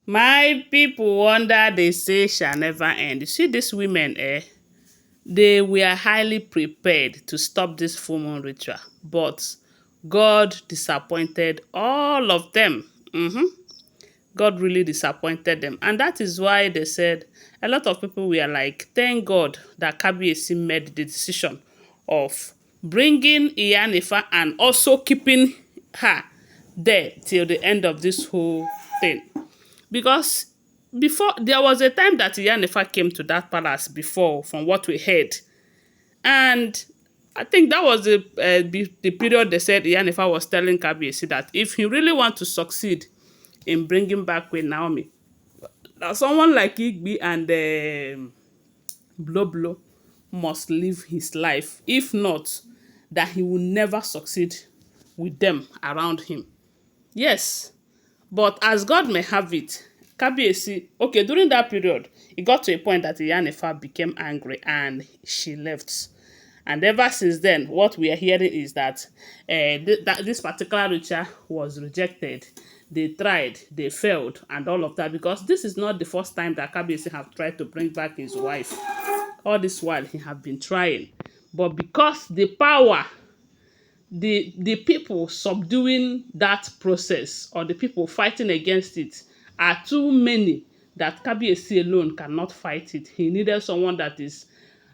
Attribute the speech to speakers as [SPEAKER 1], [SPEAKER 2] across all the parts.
[SPEAKER 1] My people wonder they say shall never end. You see these women, they were highly prepared to stop this full moon ritual, but God disappointed all of them. God really disappointed them. And that is why they said a lot of people were like, thank God that Kabiyesi made the decision of bringing Iyanifa and also keeping her there till the end of this whole thing. Because before, there was a time that Iyanifa came to that palace before, from what we heard. And I think that was the period they said Iyanifa was telling Kabiyesi that if he really want to succeed in bringing back Queen Naomi, that someone like Igbi and Blo Blo must live his life. If not, that he will never succeed with them around him. Yes, but as God may have it, Kabiyesi, okay, during that period, it got to a point that Iyanifa became angry and she left. And ever since then, what we are hearing is that that this particular ritual was rejected. They tried, they failed, and all of that, because this is not the first time that Kabiyesi have tried to bring back his wife. All this while, he have been trying. But because the power, the people subduing that process, or the people fighting against it, are too many, that Kabiyesi alone cannot fight it. He needed someone that is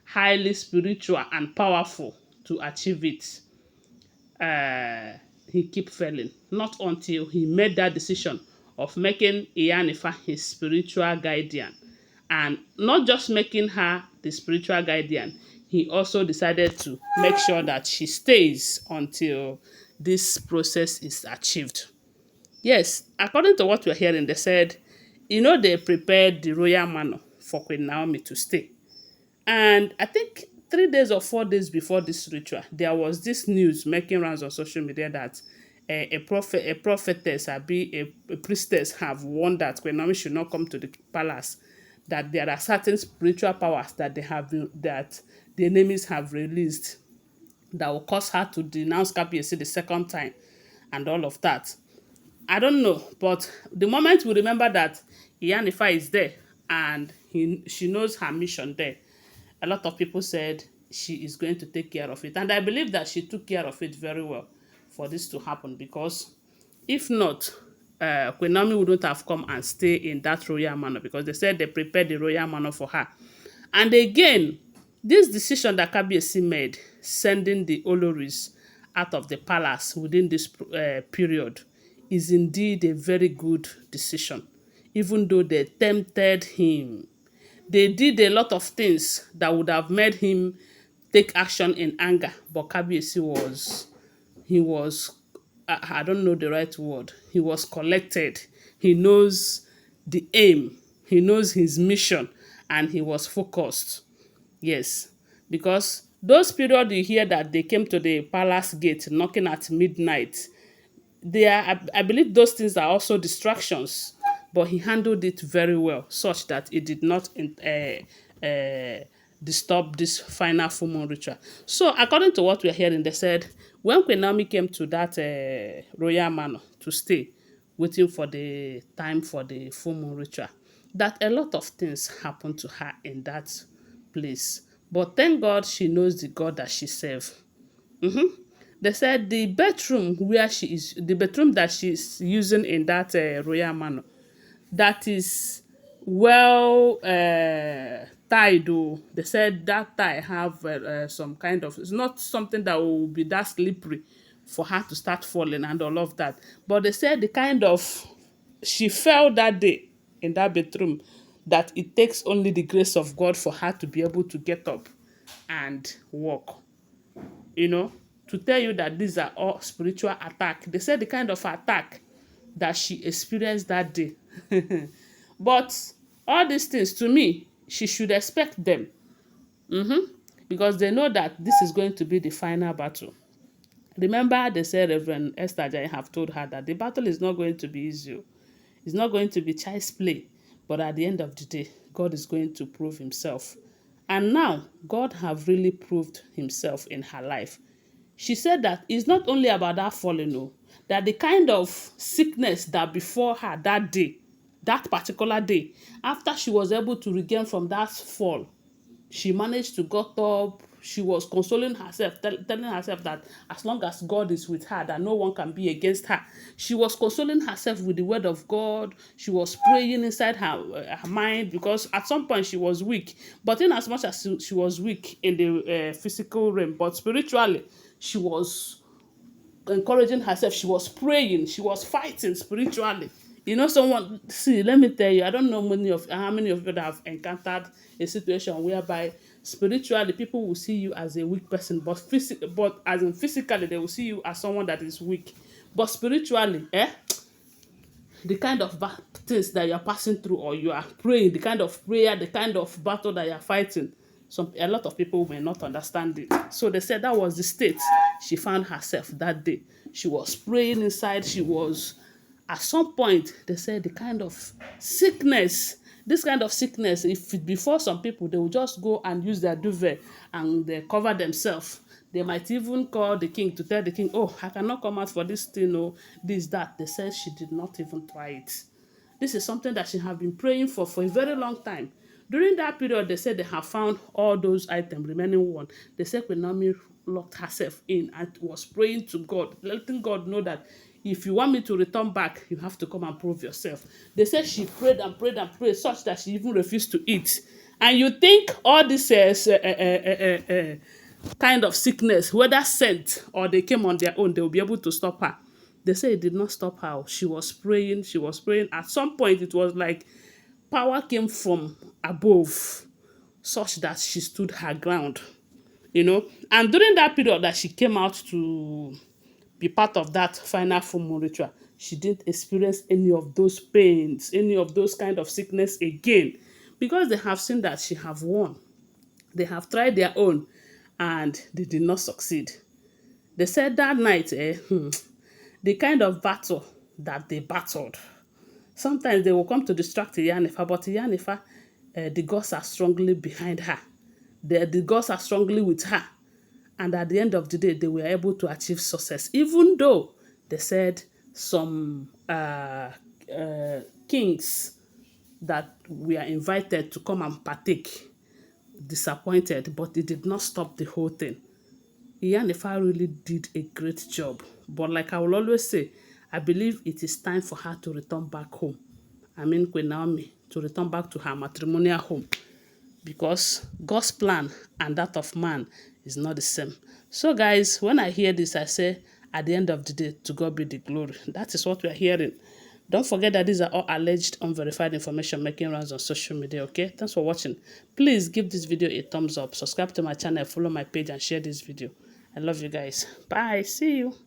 [SPEAKER 1] highly spiritual and powerful to achieve it. He keep failing. Not until he made that decision of making Iyanifa his spiritual guardian. And not just making her the spiritual guardian, he also decided to make sure that she stays until this process is achieved. Yes, according to what we're hearing, they said, they prepared the royal manor for Queen Naomi to stay. And I think 3 days or 4 days before this ritual, there was this news making rounds on social media that a prophetess, a priestess, have warned that Queen Naomi should not come to the palace. That there are certain spiritual powers that that the enemies have released, that will cause her to denounce Kabiyesi the second time, and all of that. I don't know, but the moment we remember that Iyanifa is there and she knows her mission there, a lot of people said she is going to take care of it. And I believe that she took care of it very well for this to happen, because if not, Queen Naomi wouldn't have come and stay in that royal manor, because they said they prepared the royal manor for her. And again, this decision that Kabiyesi made, sending the Oloris out of the palace within this period, is indeed a very good decision. Even though they tempted him, they did a lot of things that would have made him take action in anger. But Kabiyesi was, I don't know the right word. He was collected. He knows the aim. He knows his mission, and he was focused. Yes, because those period you hear that they came to the palace gate knocking at midnight, I believe those things are also distractions, but he handled it very well, such that it did not disturb this final full moon ritual. So, according to what we're hearing, they said when Queen Naomi came to that royal manor to stay, waiting for the time for the full moon ritual, that a lot of things happened to her in that place. But thank God she knows the God that she serves. They said the bedroom that she's using in that royal manor, that is well tied. Oh, they said that tie have some kind of, it's not something that will be that slippery for her to start falling and all of that. But they said the kind of, she fell that day in that bedroom, that it takes only the grace of God for her to be able to get up and walk, you know, to tell you that these are all spiritual attack. They said the kind of attack that she experienced that day. But all these things, to me, she should expect them, because they know that this is going to be the final battle. Remember, they said Reverend Esther Ajayi have told her that the battle is not going to be easy. It's not going to be child's play. But at the end of the day, God is going to prove himself. And now, God have really proved himself in her life. She said that it's not only about that falling, no, that the kind of sickness that before her that day, that particular day, after she was able to regain from that fall, she managed to got up. She was consoling herself, telling herself that as long as God is with her, that no one can be against her. She was consoling herself with the word of God. She was praying inside her mind, because at some point she was weak. But in as much as she was weak in the physical realm, but spiritually, she was encouraging herself. She was praying. She was fighting spiritually. Someone, see, let me tell you, I don't know how many of you that have encountered a situation whereby spiritually people will see you as a weak person, but as in physically they will see you as someone that is weak. But spiritually, the kind of things that you're passing through, or you are praying, the kind of prayer, the kind of battle that you're fighting, a lot of people may not understand it. So they said that was the state she found herself that day. She was praying inside. She was, at some point, they said the kind of sickness, this kind of sickness, if before some people, they will just go and use their duvet and they cover themselves. They might even call the king to tell the king, oh, I cannot come out for this thing, oh, this, that. They said she did not even try it. This is something that she have been praying for a very long time. During that period, they said they have found all those items, remaining one. They said when Naomi locked herself in and was praying to God, letting God know that if you want me to return back, you have to come and prove yourself. They said she prayed and prayed and prayed, such that she even refused to eat. And you think all this kind of sickness, whether sent or they came on their own, they will be able to stop her. They say it did not stop her. She was praying. She was praying. At some point, it was like power came from above, such that she stood her ground. And during that period that she came out to be part of that final full moon ritual, she didn't experience any of those pains, any of those kind of sickness again, because they have seen that she have won. They have tried their own and they did not succeed. They said that night, the kind of battle that they battled, sometimes they will come to distract Iyanifa, but Iyanifa, the gods are strongly behind her. The gods are strongly with her. And at the end of the day, they were able to achieve success, even though they said some kings that were invited to come and partake disappointed, but it did not stop the whole thing. Iyanifa really did a great job. But like I will always say, I believe it is time for her to return back home. I mean, Queen Naomi, to return back to her matrimonial home. Because God's plan and that of man is not the same. So guys, when I hear this, I say, at the end of the day, to God be the glory. That is what we are hearing. Don't forget that these are all alleged, unverified information making rounds on social media, okay? Thanks for watching. Please give this video a thumbs up, subscribe to my channel, follow my page, and share this video. I love you guys. Bye. See you.